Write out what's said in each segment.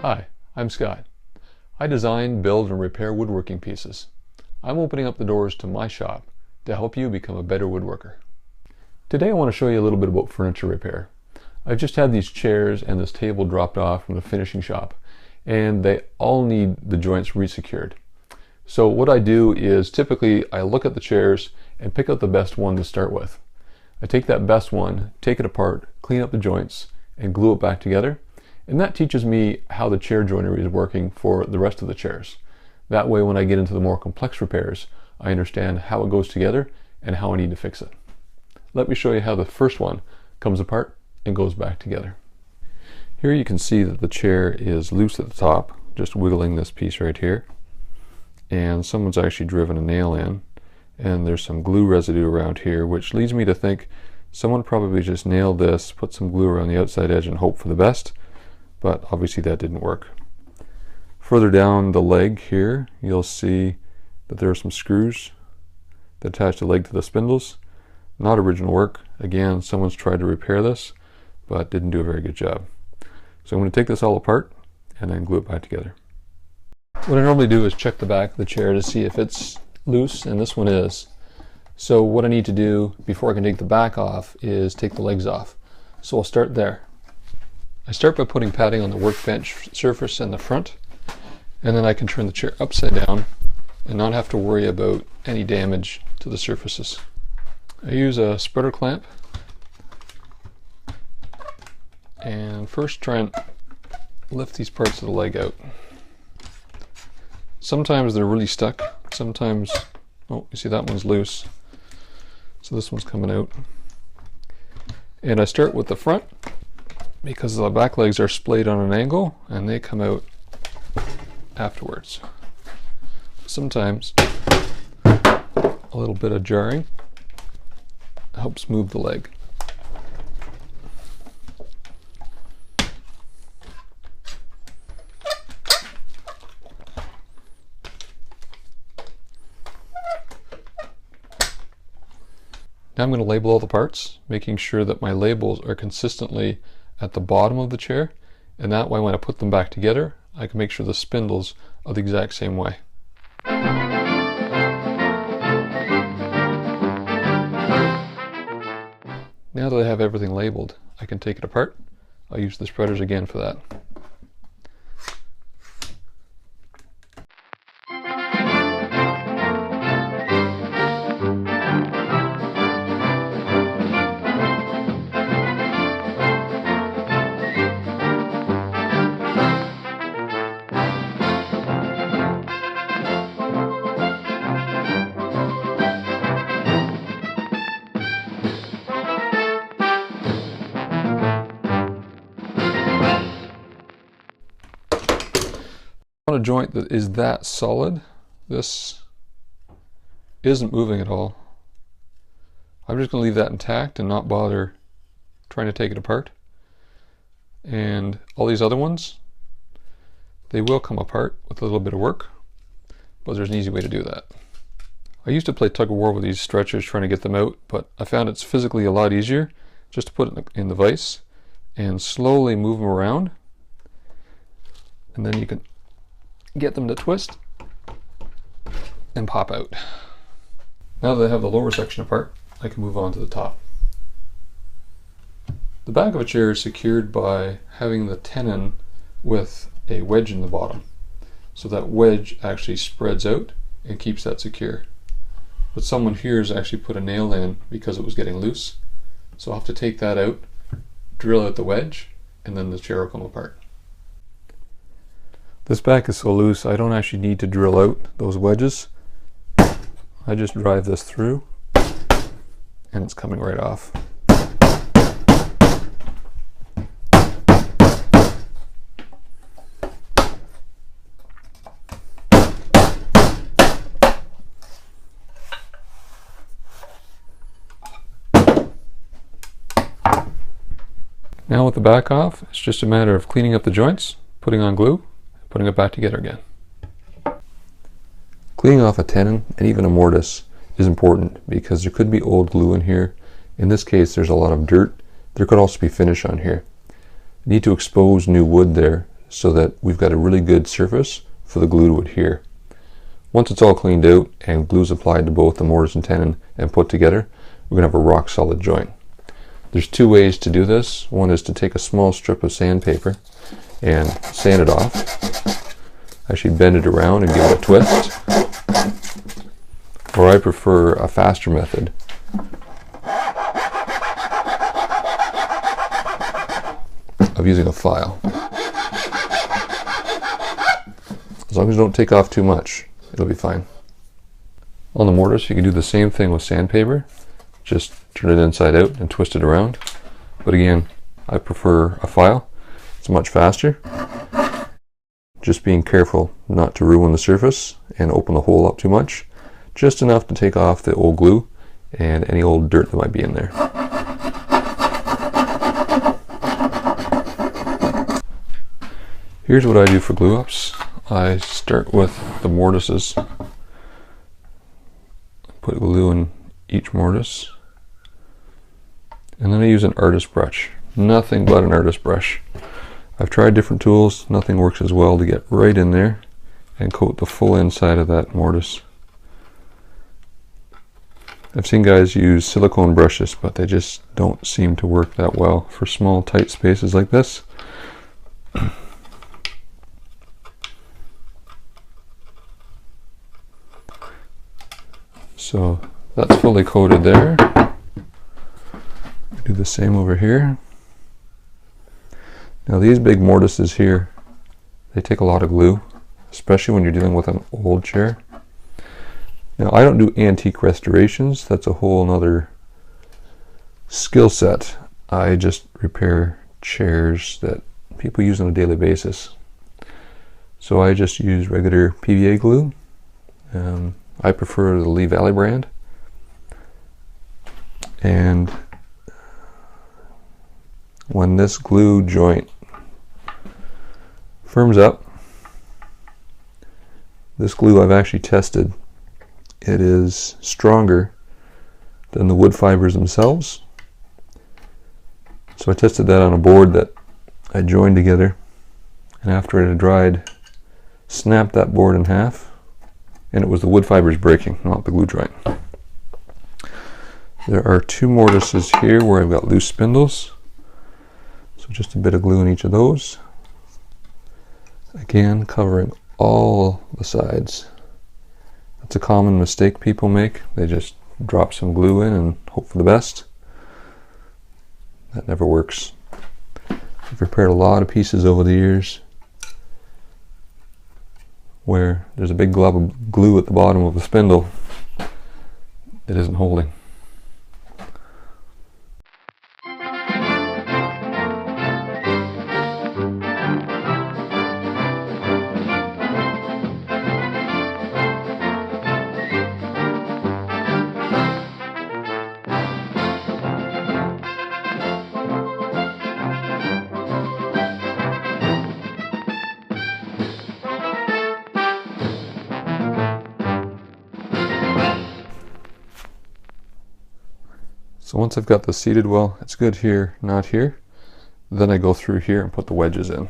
Hi, I'm Scott. I design, build, and repair woodworking pieces. I'm opening up the doors to my shop to help you become a better woodworker. Today I want to show you a little bit about furniture repair. I've just had these chairs and this table dropped off from the finishing shop, and they all need the joints resecured. So what I do is typically I look at the chairs and pick out the best one to start with. I take that best one, take it apart, clean up the joints, and glue it back together. And that teaches me how the chair joinery is working for the rest of the chairs. That way when I get into the more complex repairs, I understand how it goes together and how I need to fix it. Let me show you how the first one comes apart and goes back together. Here you can see that the chair is loose at the top, just wiggling this piece right here. And someone's actually driven a nail in, and there's some glue residue around here, which leads me to think someone probably just nailed this, put some glue around the outside edge and hope for the best, but obviously that didn't work. Further down the leg here, you'll see that there are some screws that attach the leg to the spindles. Not original work. Again, someone's tried to repair this, but didn't do a very good job. So I'm going to take this all apart and then glue it back together. What I normally do is check the back of the chair to see if it's loose, and this one is. So what I need to do before I can take the back off is take the legs off. So I'll start there. I start by putting padding on the workbench surface and the front, and then I can turn the chair upside down and not have to worry about any damage to the surfaces. I use a spreader clamp and first try and lift these parts of the leg out. Sometimes they're really stuck, sometimes, oh, you see that one's loose, so this one's coming out. And I start with the front because the back legs are splayed on an angle and they come out afterwards. Sometimes a little bit of jarring helps move the leg. Now I'm going to label all the parts, making sure that my labels are consistently at the bottom of the chair, and that way when I put them back together I can make sure the spindles are the exact same way. Now that I have everything labeled, I can take it apart. I'll use the spreaders again for that. On a joint that is that solid, this isn't moving at all. I'm just going to leave that intact and not bother trying to take it apart. And all these other ones, they will come apart with a little bit of work, but there's an easy way to do that. I used to play tug of war with these stretchers trying to get them out, but I found it's physically a lot easier just to put it in the vise and slowly move them around, and then you can get them to twist and pop out. Now that I have the lower section apart, I can move on to the top. The back of a chair is secured by having the tenon with a wedge in the bottom. So that wedge actually spreads out and keeps that secure. But someone here has actually put a nail in because it was getting loose. So I'll have to take that out, drill out the wedge, and then the chair will come apart. This back is so loose I don't actually need to drill out those wedges. I just drive this through and it's coming right off. Now with the back off, it's just a matter of cleaning up the joints, putting on glue, putting it back together again. Cleaning off a tenon and even a mortise is important because there could be old glue in here. In this case, there's a lot of dirt. There could also be finish on here. You need to expose new wood there so that we've got a really good surface for the glue to adhere. Once it's all cleaned out and glue's applied to both the mortise and tenon and put together, we're going to have a rock solid joint. There's two ways to do this. One is to take a small strip of sandpaper and sand it off. Actually bend it around and give it a twist. Or I prefer a faster method. Of using a file. As long as you don't take off too much, it'll be fine. On the mortise, you can do the same thing with sandpaper. Just turn it inside out and twist it around. But again, I prefer a file. It's much faster. Just being careful not to ruin the surface and open the hole up too much. Just enough to take off the old glue and any old dirt that might be in there. Here's what I do for glue ups. I start with the mortises. Put glue in each mortise. And then I use an artist brush. Nothing but an artist brush. I've tried different tools. Nothing works as well to get right in there and coat the full inside of that mortise. I've seen guys use silicone brushes, but they just don't seem to work that well for small tight spaces like this. So that's fully coated there. Do the same over here. Now these big mortises here, they take a lot of glue, especially when you're dealing with an old chair. Now I don't do antique restorations, that's a whole nother skill set. I just repair chairs that people use on a daily basis. So I just use regular PVA glue. I prefer the Lee Valley brand. And when this glue joint firms up, this glue I've actually tested, it is stronger than the wood fibers themselves. So I tested that on a board that I joined together, and after it had dried, snapped that board in half, and it was the wood fibers breaking, not the glue joint. There are two mortises here where I've got loose spindles. So just a bit of glue in each of those. Again, covering all the sides. That's a common mistake people make. They just drop some glue in and hope for the best. That never works. I've repaired a lot of pieces over the years where there's a big glob of glue at the bottom of the spindle. It isn't holding. So once I've got this seated well, it's good here, not here, then I go through here and put the wedges in.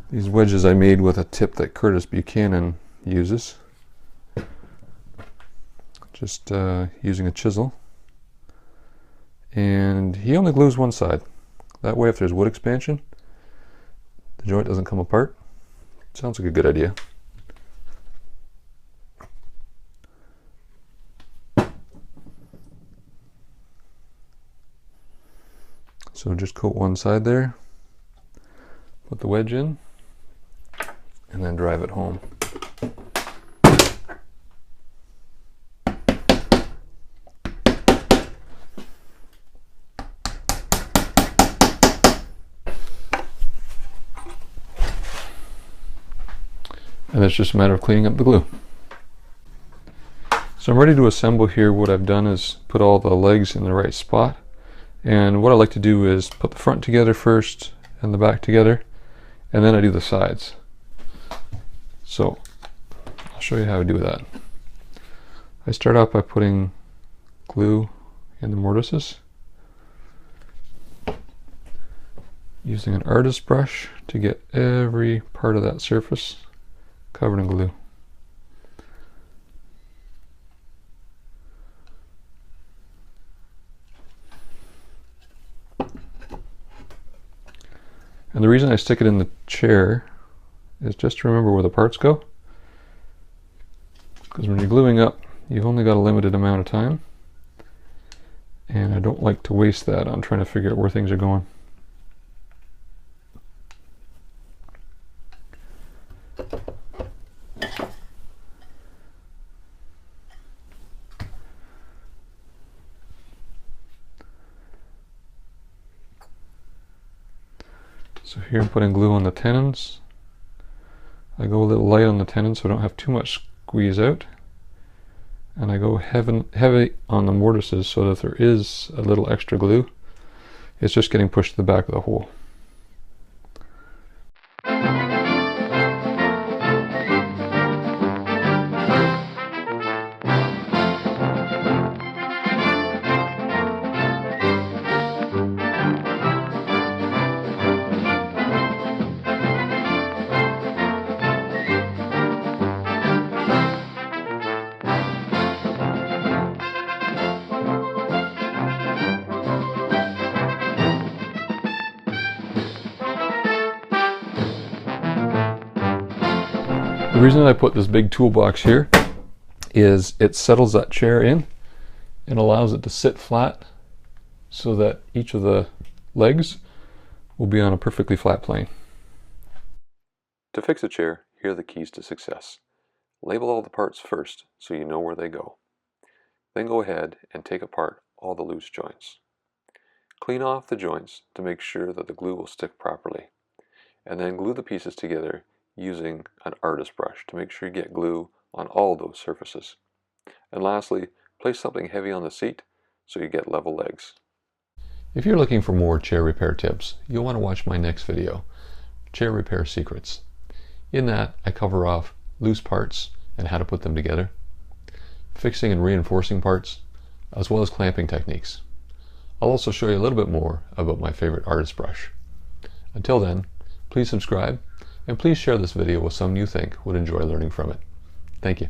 These wedges I made with a tip that Curtis Buchanan uses. Just using a chisel. And he only glues one side. That way if there's wood expansion, the joint doesn't come apart. Sounds like a good idea. So just coat one side there, put the wedge in, and then drive it home. And it's just a matter of cleaning up the glue. So I'm ready to assemble here. What I've done is put all the legs in the right spot. And what I like to do is put the front together first and the back together, and then I do the sides. So I'll show you how I do that. I start out by putting glue in the mortises, using an artist brush to get every part of that surface covered in glue. And the reason I stick it in the chair is just to remember where the parts go. Because when you're gluing up, you've only got a limited amount of time. And I don't like to waste that on trying to figure out where things are going. So here I'm putting glue on the tenons. I go a little light on the tenons so I don't have too much squeeze out. And I go heavy on the mortises so that if there is a little extra glue, it's just getting pushed to the back of the hole. The reason I put this big toolbox here is it settles that chair in and allows it to sit flat so that each of the legs will be on a perfectly flat plane. To fix a chair, here are the keys to success. Label all the parts first so you know where they go. Then go ahead and take apart all the loose joints. Clean off the joints to make sure that the glue will stick properly. And then glue the pieces together using an artist brush to make sure you get glue on all those surfaces. And lastly, place something heavy on the seat so you get level legs. If you're looking for more chair repair tips, you'll want to watch my next video, Chair Repair Secrets. In that, I cover off loose parts and how to put them together, fixing and reinforcing parts, as well as clamping techniques. I'll also show you a little bit more about my favorite artist brush. Until then, please subscribe, and please share this video with someone you think would enjoy learning from it. Thank you.